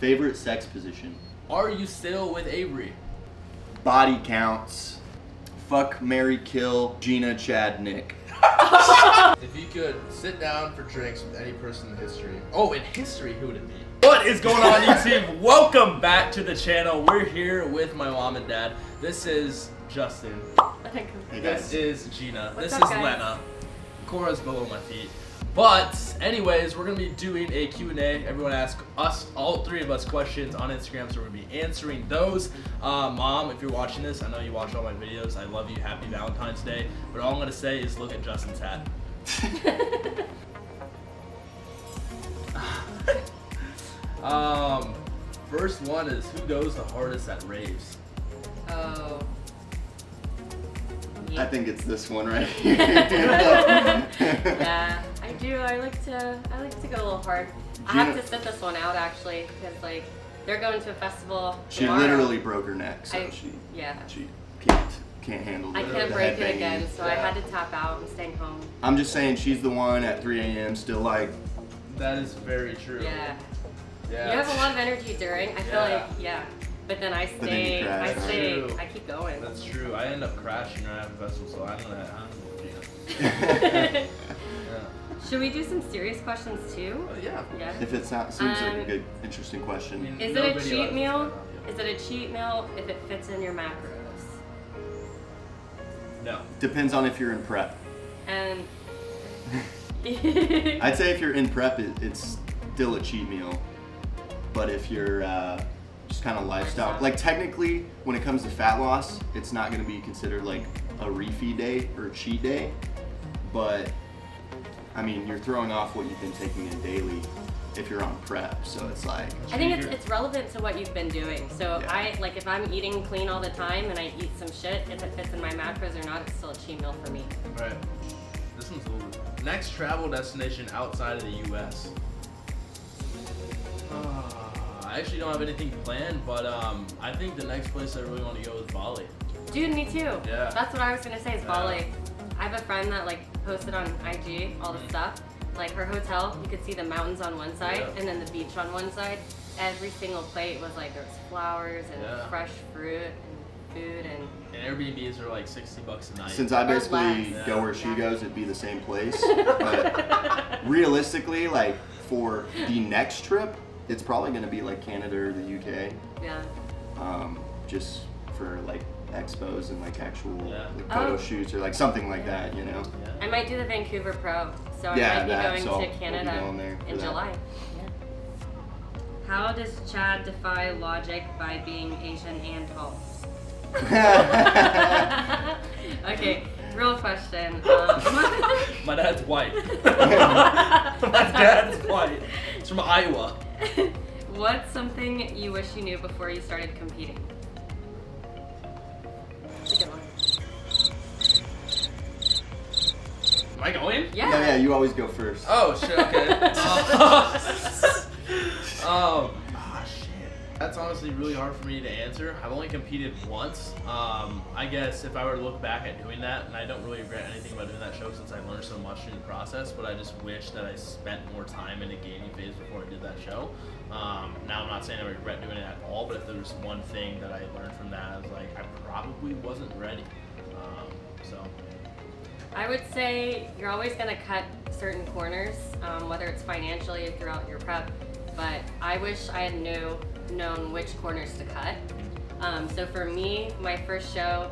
Favorite sex position? Are you still with Avery? Body counts. Fuck, marry, kill, Gina, Chad, Nick. If you could sit down for drinks with any person in history. Oh, in history, who would it be? What is going on, YouTube? Welcome back to the channel. We're here with my mom and dad. This is Justin. Hey This guys. is Gina. What's This up, is guys? Lena. Cora's below my feet. But anyways, we're gonna be doing a Q&A. Everyone ask us, all three of us, questions on Instagram, so we're gonna be answering those. Mom, if you're watching this, I know you watch all my videos. I love you. Happy Valentine's Day. But all I'm gonna say is look at Justin's hat. First one is, who goes the hardest at raves? Oh. I think it's this one right here. Yeah, I do. I like to go a little hard. I have to sit this one out actually because like they're going to a festival. She tomorrow. literally broke her neck, so she can't handle the I can't the break it headbanging. again, so I Yeah. had to tap out. I'm staying home. I'm just saying she's the one at 3 a.m. still like, That is very true. Yeah. Yeah. You have a lot of energy during. I feel Yeah. like but then I then you stay. crash. I stay. True. I keep going. That's true. I end up crashing right after the festival, so I'm gonna yeah. Should we do some serious questions too? Oh, yeah. Yeah. if it's not, seems like a good, interesting question. I mean, Is no it a video cheat evidence meal? right now. Is it a cheat meal if it fits in your macros? No. Depends on if you're in prep. And I'd say if you're in prep, it's still a cheat meal. But if you're just kind of lifestyle, like technically when it comes to fat loss, it's not going to be considered like a refeed day or a cheat day. But I mean, you're throwing off what you've been taking in daily if you're on prep. So it's like, I think it's relevant to what you've been doing. So Yeah. if I'm eating clean all the time and I eat some shit, if it fits in my macros or not, it's still a cheat meal for me. Right. This one's a little. Next travel destination outside of the U.S. I actually don't have anything planned, but I think the next place I really want to go is Bali. Dude, me too. Yeah. That's what I was gonna say is Yeah. Bali. I have a friend that like posted on IG all the stuff. Like her hotel, you could see the mountains on one side Yeah. and then the beach on one side. Every single plate was like there was flowers and Yeah. fresh fruit and food and And Airbnbs are like $60 a night. since I basically less. go where she Yeah. goes, it'd be the same place. But realistically, like for the next trip, it's probably going to be like Canada or the UK. yeah. Just for like expos and like actual like, Oh. photo shoots or like something like that, you know? I might do the Vancouver Pro, so I Yeah, might be that, going so to we'll be Canada going there for in that. July. Yeah. How does Chad defy logic by being Asian and tall? Okay, real question. My dad's white. My dad's white. It's from Iowa. What's something you wish you knew before you started competing? That's a good one. Am I going? Yeah. No, yeah, you always go first. Oh shit. Okay. Shit. That's honestly really hard for me to answer. I've only competed once. I guess if I were to look back at doing that, and I don't really regret anything about doing that show since I learned so much in the process, but I just wish that I spent more time in a gaming phase before I did that show. Now I'm not saying I regret doing it at all, but if there was one thing that I learned from that, I was like, I probably wasn't ready. So. I would say you're always going to cut certain corners, whether it's financially or throughout your prep, but I wish I had known which corners to cut. So for me, my first show,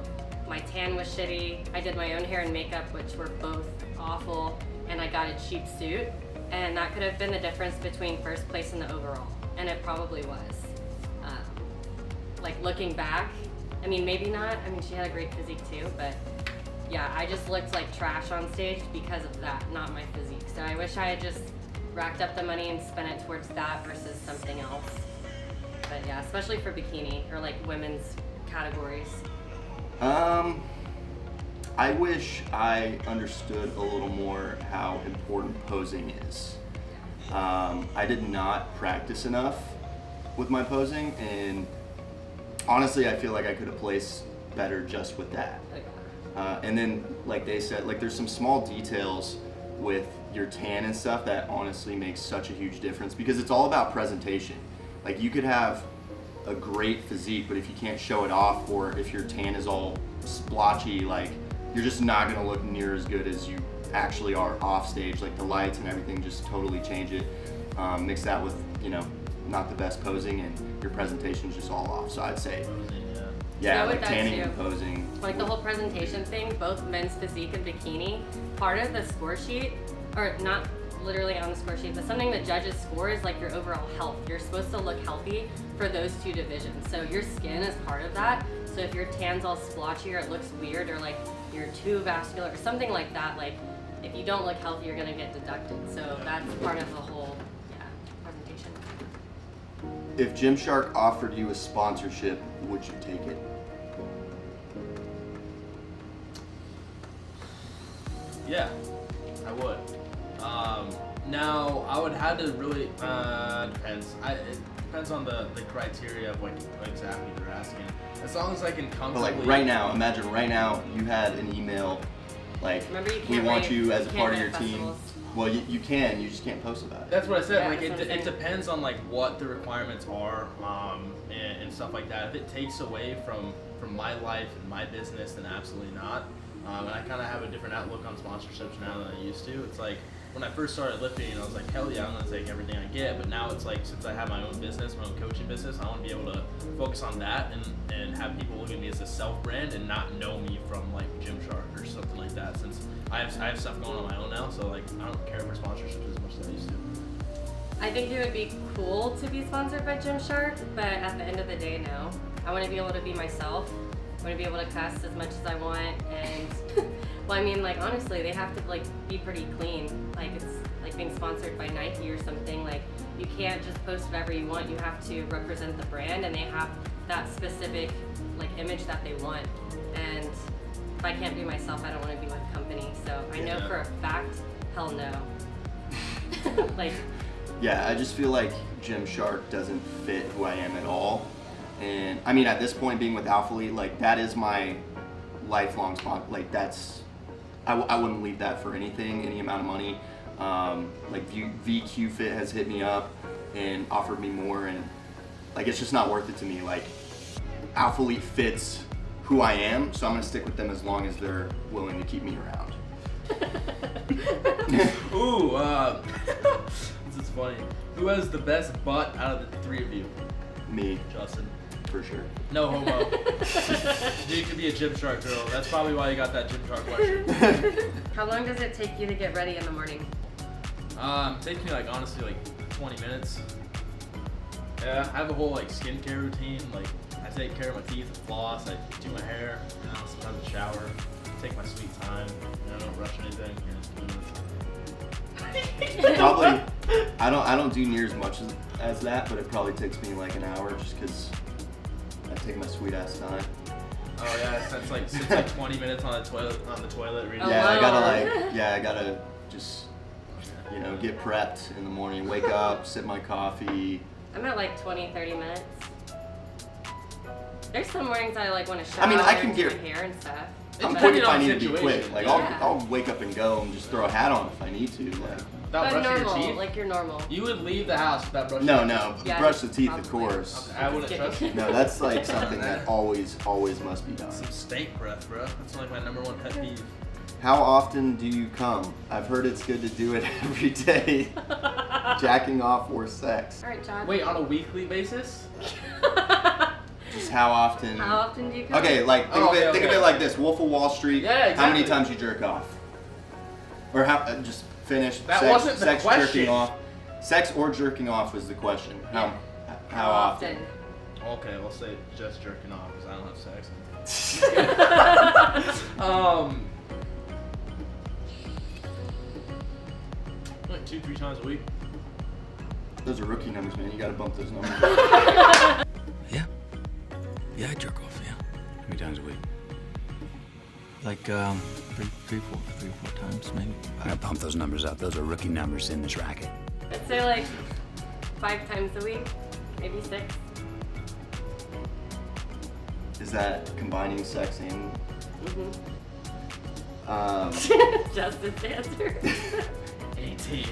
my tan was shitty, I did my own hair and makeup, which were both awful, and I got a cheap suit, and that could have been the difference between first place and the overall, and it probably was. Like looking back, I mean maybe not, I mean she had a great physique too, but yeah, I just looked like trash on stage because of that, not my physique. So I wish I had just racked up the money and spent it towards that versus something else. But yeah, especially for bikini or like women's categories. I wish I understood a little more how important posing is. I did not practice enough with my posing, and honestly, I feel like I could have placed better just with that. And then, like they said, like there's some small details with your tan and stuff that honestly makes such a huge difference because it's all about presentation. Like you could have a great physique, but if you can't show it off, or if your tan is all splotchy, like you're just not gonna look near as good as you actually are off stage. Like the lights and everything just totally change it. Mix that with, you know, not the best posing, and your presentation's just all off. So I'd say, yeah, like tanning and posing. Like the whole presentation thing, both men's physique and bikini, part of the score sheet, or not literally on the score sheet, but something that judges score is like your overall health. You're supposed to look healthy for those two divisions. So your skin is part of that. So if your tan's all splotchy or it looks weird, or like you're too vascular or something like that, like if you don't look healthy, you're gonna get deducted. So that's part of the whole presentation. If Gymshark offered you a sponsorship, would you take it? Yeah, I would. Now I would have to really depends. It depends on the criteria of what exactly they're asking. As long as I can comfortably. But like right now, imagine right now you had an email like, we want you as a part of your team. Well, you can, you just can't post about it. That's what I said. Yeah, like it depends on like what the requirements are and stuff like that. If it takes away from my life and my business, then absolutely not. And I kind of have a different outlook on sponsorships now than I used to. It's like when I first started lifting, I was like, hell yeah, I'm gonna take everything I get. But now it's like, since I have my own business, my own coaching business, I want to be able to focus on that and have people look at me as a self brand and not know me from like Gymshark or something like that. Since I have stuff going on my own now, so like I don't care for sponsorships as much as I used to. I think it would be cool to be sponsored by Gymshark, but at the end of the day, no. I want to be able to be myself. I want to be able to cuss as much as I want, and well, I mean, like honestly, they have to like be pretty clean. Like it's like being sponsored by Nike or something. Like you can't just post whatever you want. You have to represent the brand, and they have that specific like image that they want. And if I can't be myself, I don't want to be with a company. So I know for a fact, hell no. Like. Yeah, I just feel like Gymshark doesn't fit who I am at all. And I mean, at this point, being with AVERY, like that is my lifelong sponsor. Like that's, I wouldn't leave that for anything, any amount of money. Like VQ Fit has hit me up and offered me more, and like it's just not worth it to me. Like AVERY fits who I am, so I'm gonna stick with them as long as they're willing to keep me around. Ooh, this is funny. Who has the best butt out of the three of you? Me. Justin. For sure. No homo. You could be a Gymshark girl. That's probably why you got that Gymshark question. How long does it take you to get ready in the morning? It takes me like honestly like 20 minutes. Yeah, I have a whole like skincare routine. Like I take care of my teeth, floss, I do my hair, you know, sometimes I shower, take my sweet time, you know, I don't rush anything. Probably, I don't do near as much as that, but it probably takes me like an hour just because I take my sweet ass time. Oh yeah, that's like sits like 20 minutes on the toilet reading. Yeah, I gotta just, you know, get prepped in the morning, wake up, sip my coffee. I'm at like 20-30 minutes. There's some mornings I like want to shower. I mean, I can do get my hair and stuff. I'm quick if I need to be situation. quick. Like I'll wake up and go and just throw a hat on if I need to. Like. Without but brushing normal, your teeth? like you're normal. You would leave the house without brushing No, your teeth? no. Yeah, Brush the teeth, probably. of course. Okay, I wouldn't trust you. No, that's like something that always must be done. Some steak breath, bro. That's like my #1 pet peeve. How often do you come? I've heard it's good to do it every day. Jacking off or sex. All right, John. Wait, on a weekly basis? Just how often? How often do you come? Okay, like think of it like this: Wolf of Wall Street. Yeah, exactly. How many times you jerk off? Or how? Just finish. That sex, wasn't the sex, question. jerking off. Sex or jerking off was the question. Yeah. How often? Okay, we'll say just jerking off because I don't have sex. Like 2-3 times a week. Those are rookie numbers, man. You gotta bump those numbers. Yeah, I jerk off, yeah. How many times a week? Like, three, four times, maybe. I gotta pump those numbers up. Those are rookie numbers in this racket. I'd say like 5 times a week, maybe 6. Is that combining sex and? Justin's answer. 18.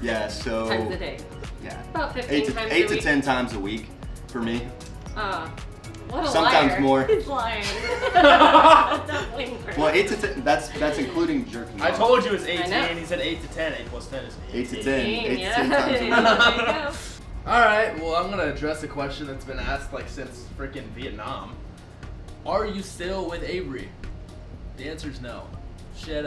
Yeah. So. Times a day. Yeah. About 15 times a eight week. to 10 times a week for me. What a Sometimes liar. more. He's lying. Definitely more. Well, 8 to 10. That's including jerking I off. told you it was 18. I know. He said 8 to 10. 8 plus 10 is 8 to 10. 18, 8 yeah. to 10 times a There week. you go. All right. Well, I'm gonna address a question that's been asked like since freaking Vietnam. Are you still with Avery? The answer is no. Shit.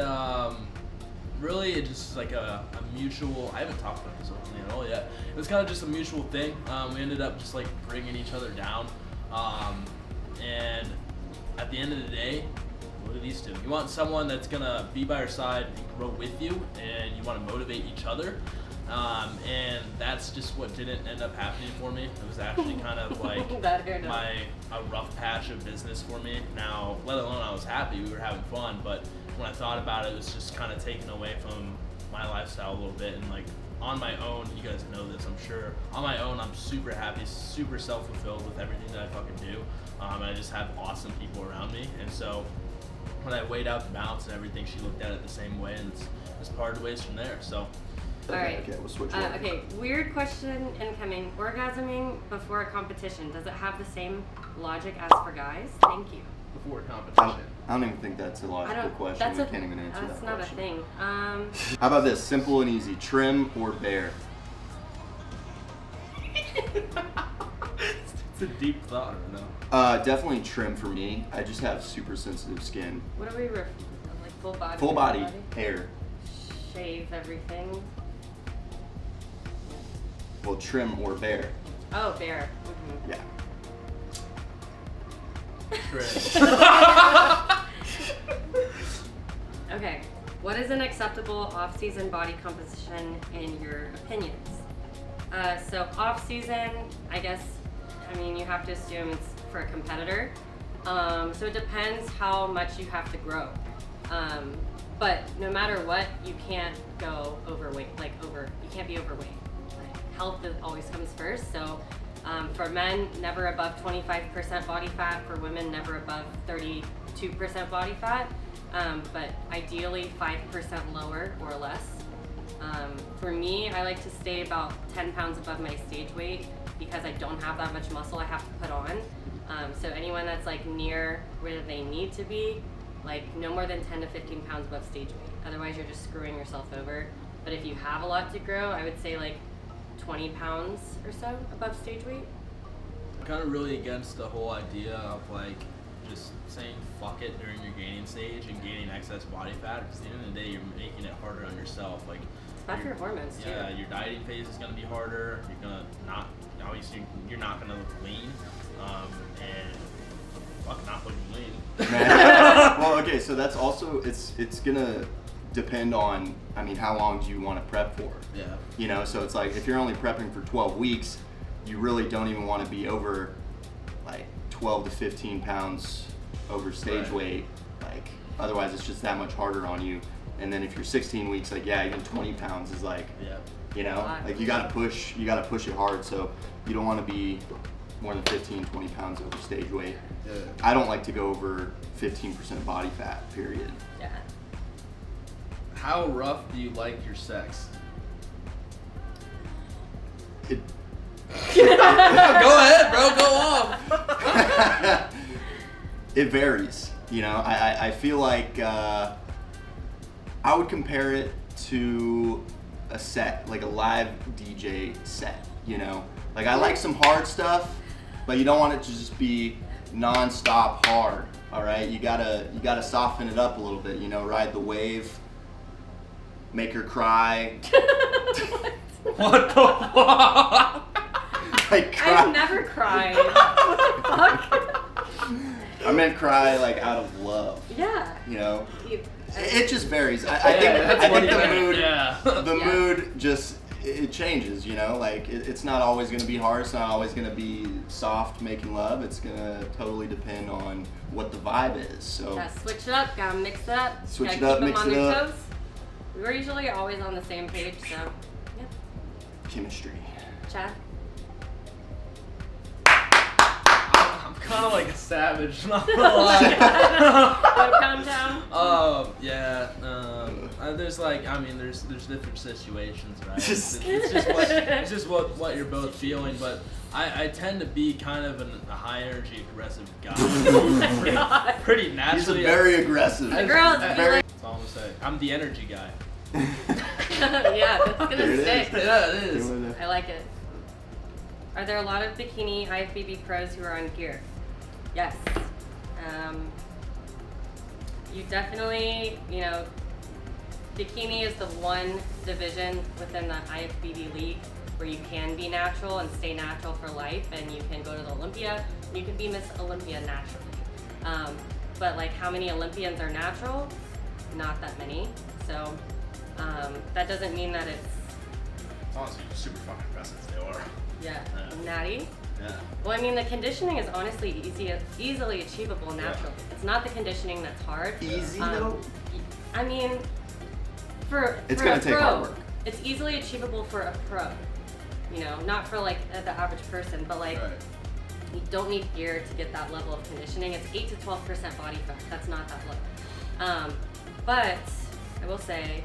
Really, it's just like a mutual. I haven't talked about this openly at all yet. It was kind of just a mutual thing. We ended up just like bringing each other down. And at the end of the day, what do these do? You want someone that's gonna be by your side and grow with you, and you want to motivate each other. And that's just what didn't end up happening for me. It was actually kind of like That hurt him. a rough patch of business for me. Now, let alone I was happy, we were having fun, but when I thought about it, it was just kind of taken away from my lifestyle a little bit. And like on my own, you guys know this, I'm sure. On my own, I'm super happy, super self-fulfilled with everything that I fucking do. And I just have awesome people around me. And so when I weighed out the balance and everything, she looked at it the same way, and it's parted ways from there. So. All right. Okay, we'll switch over. Okay, weird question incoming. Orgasming before a competition, does it have the same logic as for guys? Thank you. Before I competition. don't even think that's a logical question. That's We can't even answer that That's not question. a thing. How about this? Simple and easy. Trim or bare? It's a deep thought, no? Definitely trim for me. I just have super sensitive skin. What are we like full body? Full body hair. Shave everything. Well, trim or bare? Oh, bare. Mm-hmm. Yeah. Okay. What is an acceptable off-season body composition in your opinions? So off-season, I guess, you have to assume it's for a competitor. So it depends how much you have to grow. But no matter what, you can't go overweight. You can't be overweight. Health always comes first. So for men, never above 25% body fat. For women, never above 32% body fat. But ideally 5% lower or less. For me, I like to stay about 10 pounds above my stage weight because I don't have that much muscle I have to put on. So anyone that's like near where they need to be, like no more than 10 to 15 pounds above stage weight. Otherwise you're just screwing yourself over. But if you have a lot to grow, I would say like 20 pounds or so above stage weight. I'm kind of really against the whole idea of like just saying fuck it during your gaining stage and gaining excess body fat, because at the end of the day you're making it harder on yourself. Like It's bad for your hormones too. yeah, your dieting phase is going to be harder. You're gonna not obviously you're not going to look lean, and fuck not looking lean. Well, okay, so that's also it's gonna depend on how long do you want to prep for? Yeah. So it's like if you're only prepping for 12 weeks, you really don't even want to be over like 12 to 15 pounds over stage Right. weight. Like otherwise it's just that much harder on you. And then if you're 16 weeks, like even 20 pounds is like Yeah. like you gotta push it hard. So you don't want to be more than 15, 20 pounds over stage weight. Yeah. I don't like to go over 15% body fat, period. Yeah. How rough do you like your sex? It, Go ahead, bro. Go off. it varies. I feel like I would compare it to a set, like a live DJ set. Like I like some hard stuff, but you don't want it to just be non-stop hard. All right, you gotta soften it up a little bit. Ride the wave, make her cry. What the fuck? Like cry. I've never cried. Fuck. I meant cry like out of love. Yeah. It just varies. I think the mood, the Yeah. mood just it changes. Like it's not always gonna be hard. It's not always gonna be soft making love. It's gonna totally depend on what the vibe is. So Gotta switch it up, gotta mix it up. Switch gotta it up, keep them mix on it their up. toes. We're usually always on the same page, so yeah. chemistry. Chad? I'm kind of like a savage, not gonna lie. Pound down. Yeah. There's like, I mean, there's different situations, right? It's just what you're both feeling, but I tend to be kind of a high energy, aggressive guy. Pretty naturally. He's very aggressive. The girls very. That's all I'm gonna say. I'm the energy guy. yeah, that's gonna There it stick. is. Yeah, it is. I like it. Are there a lot of bikini IFBB pros who are on gear? Yes. You definitely, you know, bikini is the one division within the IFBB league where you can be natural and stay natural for life, and you can go to the Olympia, and you can be Miss Olympia naturally. But like, how many Olympians are natural? Not that many. So that doesn't mean that it's Honestly, super fucking impressive they are. yeah, Yeah. natty. Yeah. Well, I mean, the conditioning is honestly easily achievable naturally. It's not the conditioning that's hard. Easy though. I mean, for It's for gonna a take pro, hard work. it's easily achievable for a pro. You know, not for like the average person, but like Right. you don't need gear to get that level of conditioning. It's 8 to 12% body fat. That's not that low. But I will say,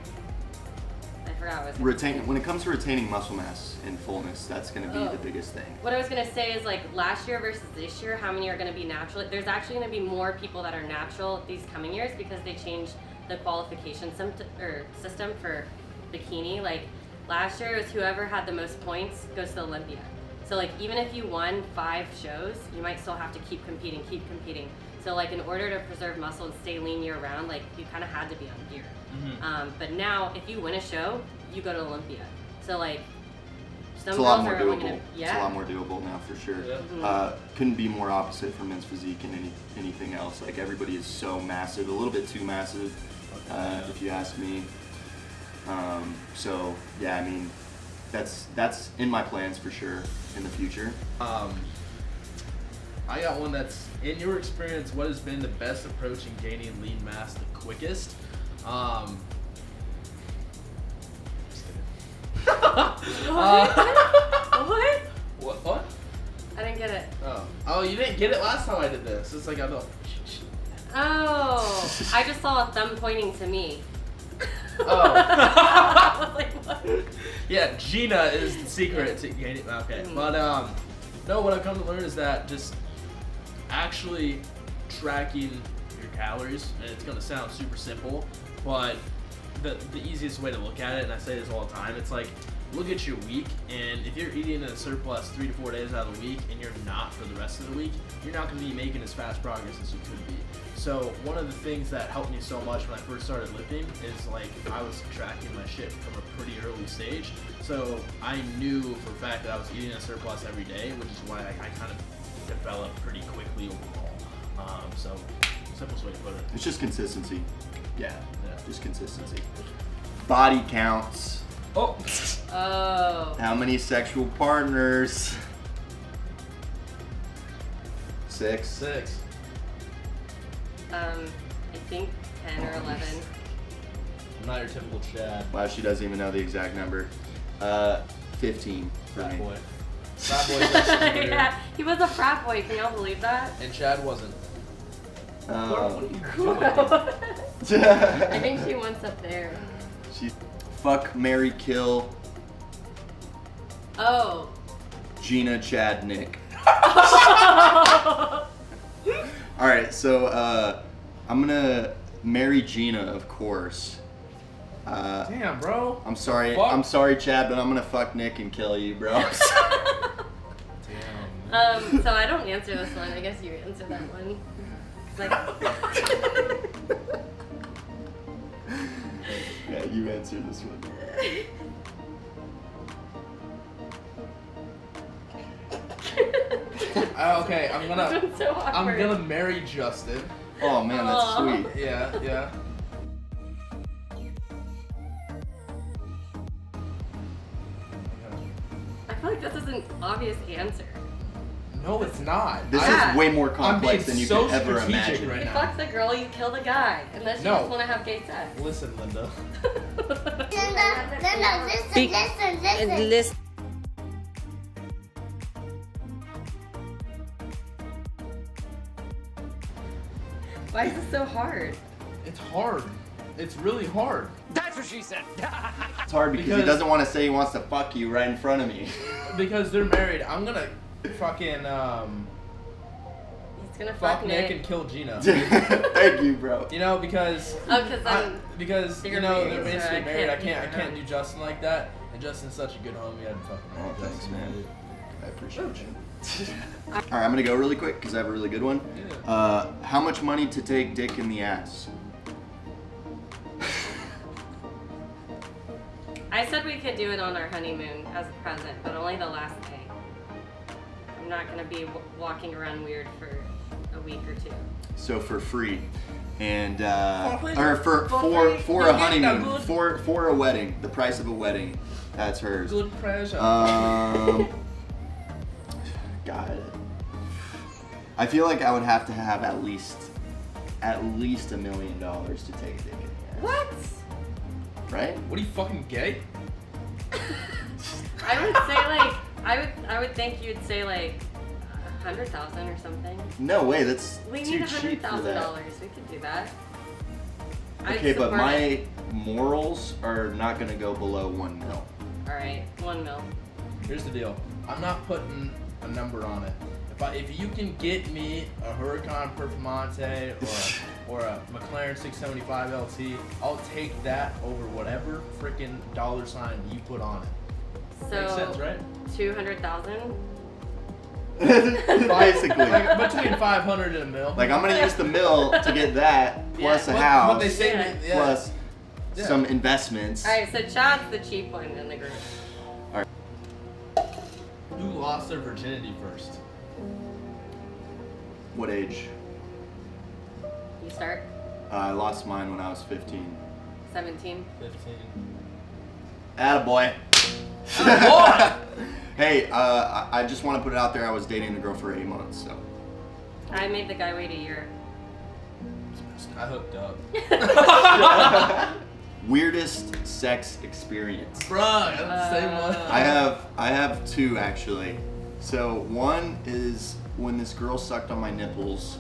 I forgot what I was gonna say. When it comes to retaining muscle mass and fullness, that's going to be the biggest thing. What I was gonna say is, like, last year versus this year, how many are gonna be natural? There's actually gonna be more people that are natural these coming years because they changed the qualification system for bikini. Like, last year it was whoever had the most points goes to Olympia. So like, even if you won 5 shows, you might still have to keep competing. So like, in order to preserve muscle and stay lean year round, like, you kind of had to be on gear. But now, if you win a show, you go to Olympia. So like, some It's a lot girls more are only doable. gonna, It's a lot more doable now for sure. Yeah. Couldn't be more opposite from men's physique and anything else. Like, everybody is so massive, a little bit too massive, if you ask me. So yeah, I mean, that's in my plans for sure in the future. I got one that's, in your experience, what has been the best approach in gaining lean mass the quickest? Just kidding. What? What? I didn't get it. Oh, you didn't get it last time I did this. It's like I don't. Oh, I just saw a thumb pointing to me. Oh. I was like, what? Yeah, Gina is the secret to gaining. Okay, but no, what I've come to learn is that just actually tracking your calories, and it's gonna sound super simple, but the easiest way to look at it, and I say this all the time, it's like, look at your week, and if you're eating in a surplus 3 to 4 days out of the week, and you're not for the rest of the week, you're not gonna be making as fast progress as you could be. So one of the things that helped me so much when I first started lifting is, like, I was tracking my shit from a pretty early stage. So I knew for a fact that I was eating a surplus every day, which is why I kind of developed pretty quickly overall. So simplest way to put it. It's just consistency. Yeah, Yeah. just consistency. Body counts. Oh. Oh. How many sexual partners? 6. 6. I think 10 or 11. I'm not your typical Chad. Wow, she doesn't even know the exact number. 15 for Frat me. boy. Frat boy got some weird. Yeah, he was a frat boy. Can y'all believe that? And Chad wasn't. What are you doing? I think she wants up there. She's fuck, marry, kill, Oh. Gina, Chad, Nick. All right, so I'm gonna marry Gina, of course. Damn, bro. I'm sorry, Fuck. I'm sorry, Chad, but I'm gonna fuck Nick and kill you, bro. Damn. So I don't answer this one. I guess you answer that one. Like, Yeah, you answer this one. Okay, I'm gonna. this one's so awkward. I'm gonna marry Justin. Oh man, that's Aw. sweet. Yeah. I feel like this is an obvious answer. No, it's not. This Yeah. is way more I'm complex being than you so could ever strategic imagine. right You now. fuck the girl, you kill the guy. Unless you No. just want to have gay sex. Listen, Linda. Linda, listen. Listen. Why is this so hard? It's hard. It's really hard. That's what she said. It's hard because he doesn't want to say he wants to fuck you right in front of me. Because they're married. I'm gonna fucking He's gonna fuck Nick and kill Gina. Thank you, bro. You know, because because They're you know married, they're so basically I married. I can't can't do Justin like that. And Justin's such a good homie. I'd fucking Oh, marry thanks, Justin. man. I appreciate you. All right, I'm gonna go really quick because I have a really good one. Yeah. How much money to take dick in the ass? I said we could do it on our honeymoon as a present, but only the last day. I'm not gonna be walking around weird for a week or two. So for free, and free? or for For a free? honeymoon, Good. for a wedding, the price of a wedding, that's hers. Good pressure. God, I feel like I would have to have at least $1 million to take dick in the ass. What? Right? What are you fucking gay? I would say like I would think you'd say like 100,000 or something. No way, that's We too need cheap for that. $100,000. We could do that. I'd Okay, but support my it. morals are not gonna go below 1 mil. All right, 1 mil. Here's the deal. I'm not putting a number on it. If you can get me a Huracan Performante or a McLaren 675 LT, I'll take that over whatever freaking dollar sign you put on it. So Makes sense, right? 200,000. Basically. Like between 500 and a mil. Like I'm gonna use the mill to get that plus a house What they say, Yeah. plus Yeah. some investments. All right, so Chad's the cheap one in the group. Who lost their virginity first? What age? You start. I lost mine when I was 15. 17. 15. Attaboy. Attaboy! Hey, I just want to put it out there. I was dating the girl for 8 months, so. I made the guy wait a year. I hooked up. Weirdest sex experience. Bruh, I got the same one. I have 2 actually. So one is when this girl sucked on my nipples.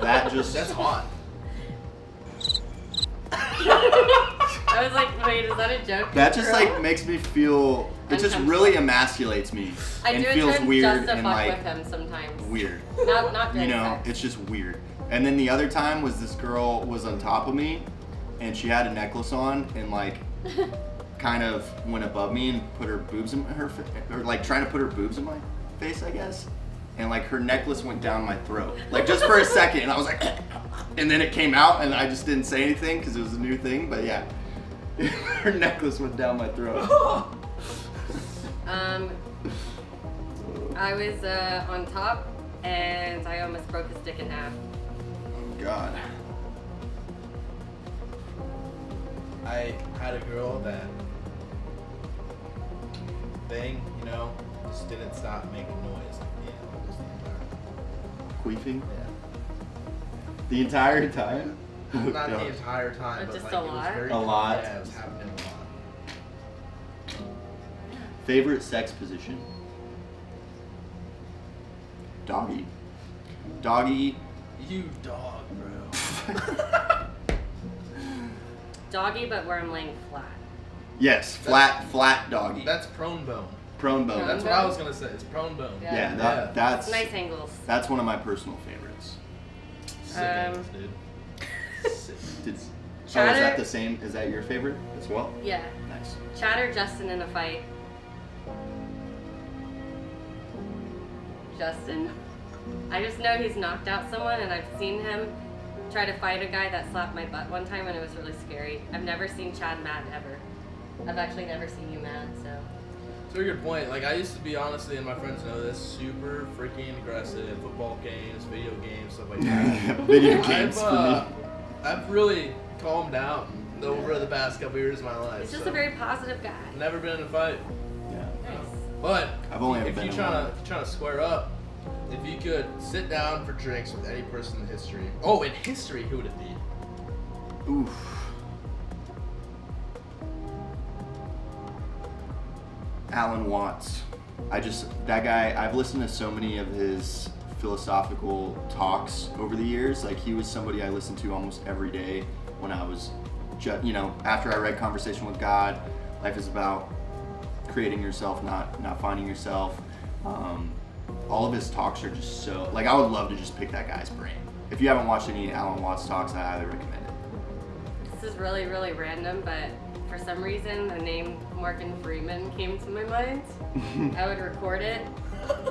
That just That's hot. I was like, wait, is that a joke? that just Girl? like makes me feel. It just really emasculates me I and do it feels just weird to and fuck like with him sometimes. weird. Not You during know, sex. it's just weird. And then the other time was this girl was on top of me, and she had a necklace on, and like, kind of went above me and put her boobs in her, or like trying to put her boobs in my face, I guess. And like her necklace went down my throat, like just for a second, and I was like, and then it came out, and I just didn't say anything because it was a new thing. But yeah, her necklace went down my throat. I was on top, and I almost broke his dick in half. Oh God. I had a girl that thing, you know, just didn't stop making noise. Just the Queefing entire, the entire time. yeah. Oh, Not God. the entire time, but Just like a it was lot? very A lot? Yeah, it was happening a lot. Favorite sex position? Doggy. Doggy. You dog, bro. Doggy, but where I'm laying flat. Yes, flat doggy. That's prone bone. Prone bone. That's what I was gonna say. It's prone bone. Yeah. Yeah, that's Nice angles. that's one of my personal favorites. Sick angles, dude. Sick. Did, is Chatter- that the same? Is that your favorite as well? Yeah. Nice. Chad or Justin in a fight? Justin? I just know he's knocked out someone, and I've seen him try to fight a guy that slapped my butt one time, and it was really scary. I've never seen Chad mad ever. I've actually never seen you mad, so. It's a very good point. Like, I used to be, honestly, and my friends know this, super freaking aggressive. Football games, video games, stuff like that. Video games for me. I've really calmed down over the past couple years of my life. He's just so. a very positive guy. Never been in a fight. Yeah. Nice. But I've only ever if been you're in trying one. to square up, if you could sit down for drinks with any person in history. Oh, in history, who would it be? Oof. Alan Watts. that guy, I've listened to so many of his philosophical talks over the years. Like, he was somebody I listened to almost every day when I was, after I read Conversation with God. Life is about creating yourself, not finding yourself. All of his talks are just so, like, I would love to just pick that guy's brain. If you haven't watched any Alan Watts talks, I highly recommend it. This is really, really random, but for some reason the name Morgan Freeman came to my mind. I would record it,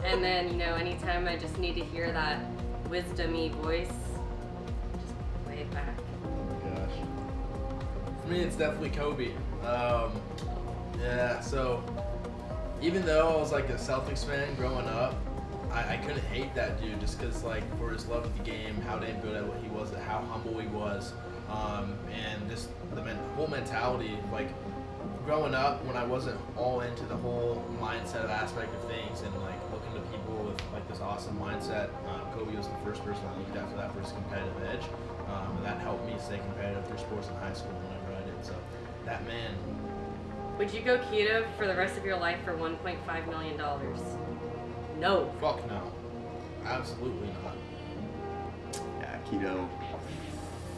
and then, anytime I just need to hear that wisdom-y voice, just play it back. Oh my gosh. For me, it's definitely Kobe. So even though I was like a Celtics fan growing up, I couldn't hate that dude just because, like, for his love of the game, how damn good at what he was, how humble he was, and just the whole mentality. Like, growing up, when I wasn't all into the whole mindset aspect of things and, like, looking to people with, like, this awesome mindset, Kobe was the first person I looked at for that first competitive edge, and that helped me stay competitive through sports in high school whenever I did. So, that man. Would you go keto for the rest of your life for $1.5 million? No. Fuck no. Absolutely not. Yeah, keto.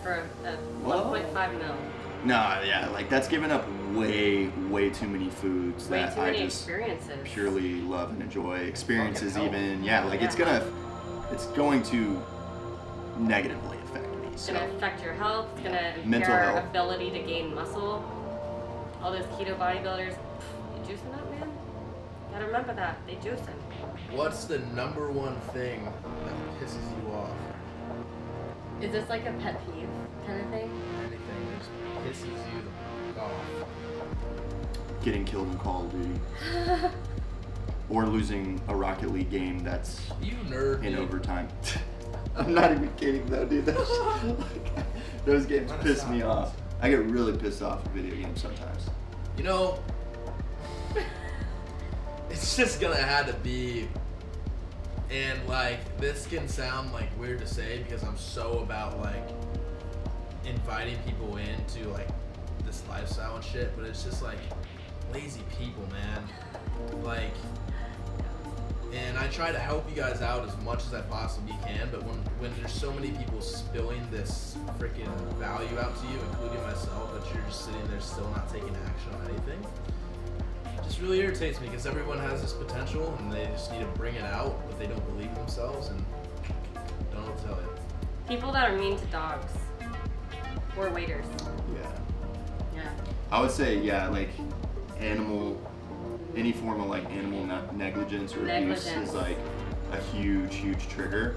For a 1.5 mil. No, yeah, like, that's giving up way too many foods Way that too I many just experiences. purely love and enjoy. Experiences Fucking even, yeah, like, it's going to negatively affect me. It's So gonna affect your health. It's gonna Mental impair health. ability to gain muscle. All those keto bodybuilders, they juicing up, man. Gotta remember that they juicing. What's the number one thing that pisses you off? Is this like a pet peeve kind of thing? Anything that just pisses you the fuck off. getting killed in Call of Duty. Or losing a Rocket League game that's You nerd, in dude. overtime. I'm not even kidding though, dude. Those games piss me off. I get really pissed off with video games sometimes. You know, it's just gonna have to be, and like, this can sound like weird to say because I'm so about like inviting people into like this lifestyle and shit, but it's just like lazy people, man. Like, and I try to help you guys out as much as I possibly can, but when there's so many people spilling this freaking value out to you, including myself, that you're just sitting there still not taking action on anything, it just really irritates me because everyone has this potential and they just need to bring it out, but they don't believe in themselves and don't know what to tell you. People that are mean to dogs or waiters. Yeah. Yeah. I would say, yeah, like any form of like animal negligence or abuse Negligence. is like a huge trigger.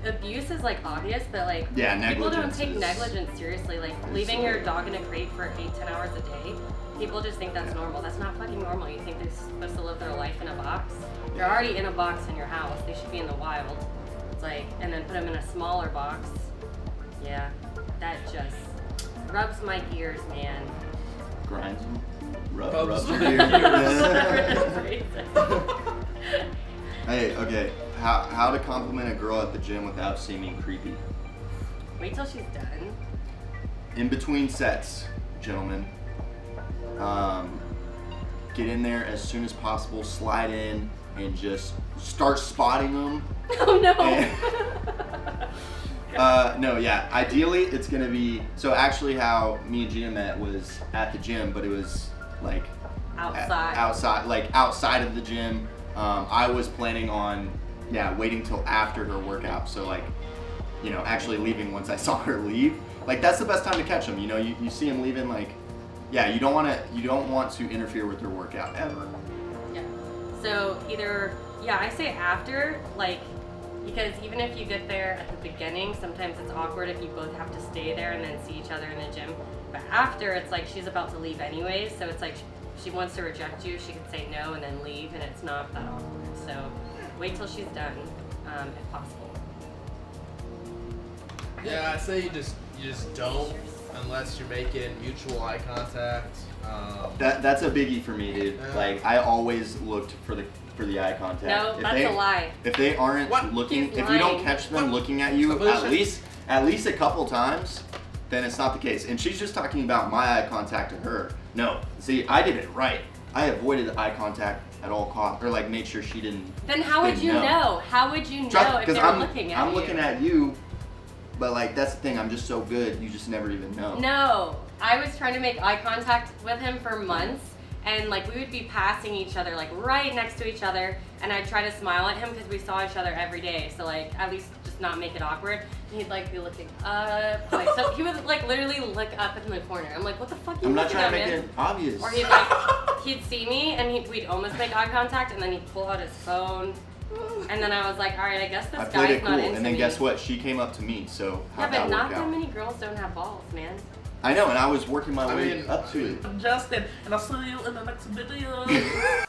Abuse is like obvious, but like Yeah, people don't negligence take is- negligence seriously. Like leaving your dog in a crate for 8-10 hours a day, people just think that's normal. That's not fucking normal. You think they're supposed to live their life in a box? They're already in a box in your house. They should be in the wild. It's like, and then put them in a smaller box. Yeah, that just rubs my gears, man. Grinds them. Rubs Rubs my your gears. Hey, okay. How to compliment a girl at the gym without seeming creepy? Wait till she's done. In between sets, gentlemen. Get in there as soon as possible, slide in, and just start spotting them. Oh no. No, yeah. Ideally, it's gonna be so. Actually, how me and Gina met was at the gym, but it was like outside of the gym. I was planning on waiting till after her workout. So like, actually leaving once I saw her leave. Like that's the best time to catch them. You see them leaving. Like, you don't want to interfere with their workout ever. Yeah. So either I say after, like, because even if you get there at the beginning, sometimes it's awkward if you both have to stay there and then see each other in the gym. But after, it's like she's about to leave anyways, so it's like she wants to reject you, she could say no and then leave, and it's not that awkward. So wait till she's done, if possible. Yeah, I say you just don't unless you're making mutual eye contact. That's a biggie for me, dude. Yeah. Like I always looked for the eye contact. No, that's a lie. If they aren't What? looking, He's if you don't lying. catch them looking at you at least a couple times, then it's not the case. And she's just talking about my eye contact to her. No, see, I did it right. I avoided eye contact at all costs, or like made sure she didn't. Then how would you know? How would you know if they were looking at you? I'm looking at you, but like that's the thing. I'm just so good. You just never even know. No, I was trying to make eye contact with him for months, and like we would be passing each other like right next to each other, and I'd try to smile at him because we saw each other every day. So like at least just not make it awkward. And he'd like be looking up, like so he would like literally look up in the corner. I'm like, what the fuck are you I'm not looking trying to at, make man? it obvious. Or he'd like he'd see me and we'd almost make eye contact, and then he'd pull out his phone. And then I was like, all right, I guess this I played guy's it cool, not into me. and then guess what? She came up to me, so Yeah, how'd but that not work that out? many girls don't have balls, man. I know, and I was working my way up to it. I'm Justin, and I'll see you in the next video.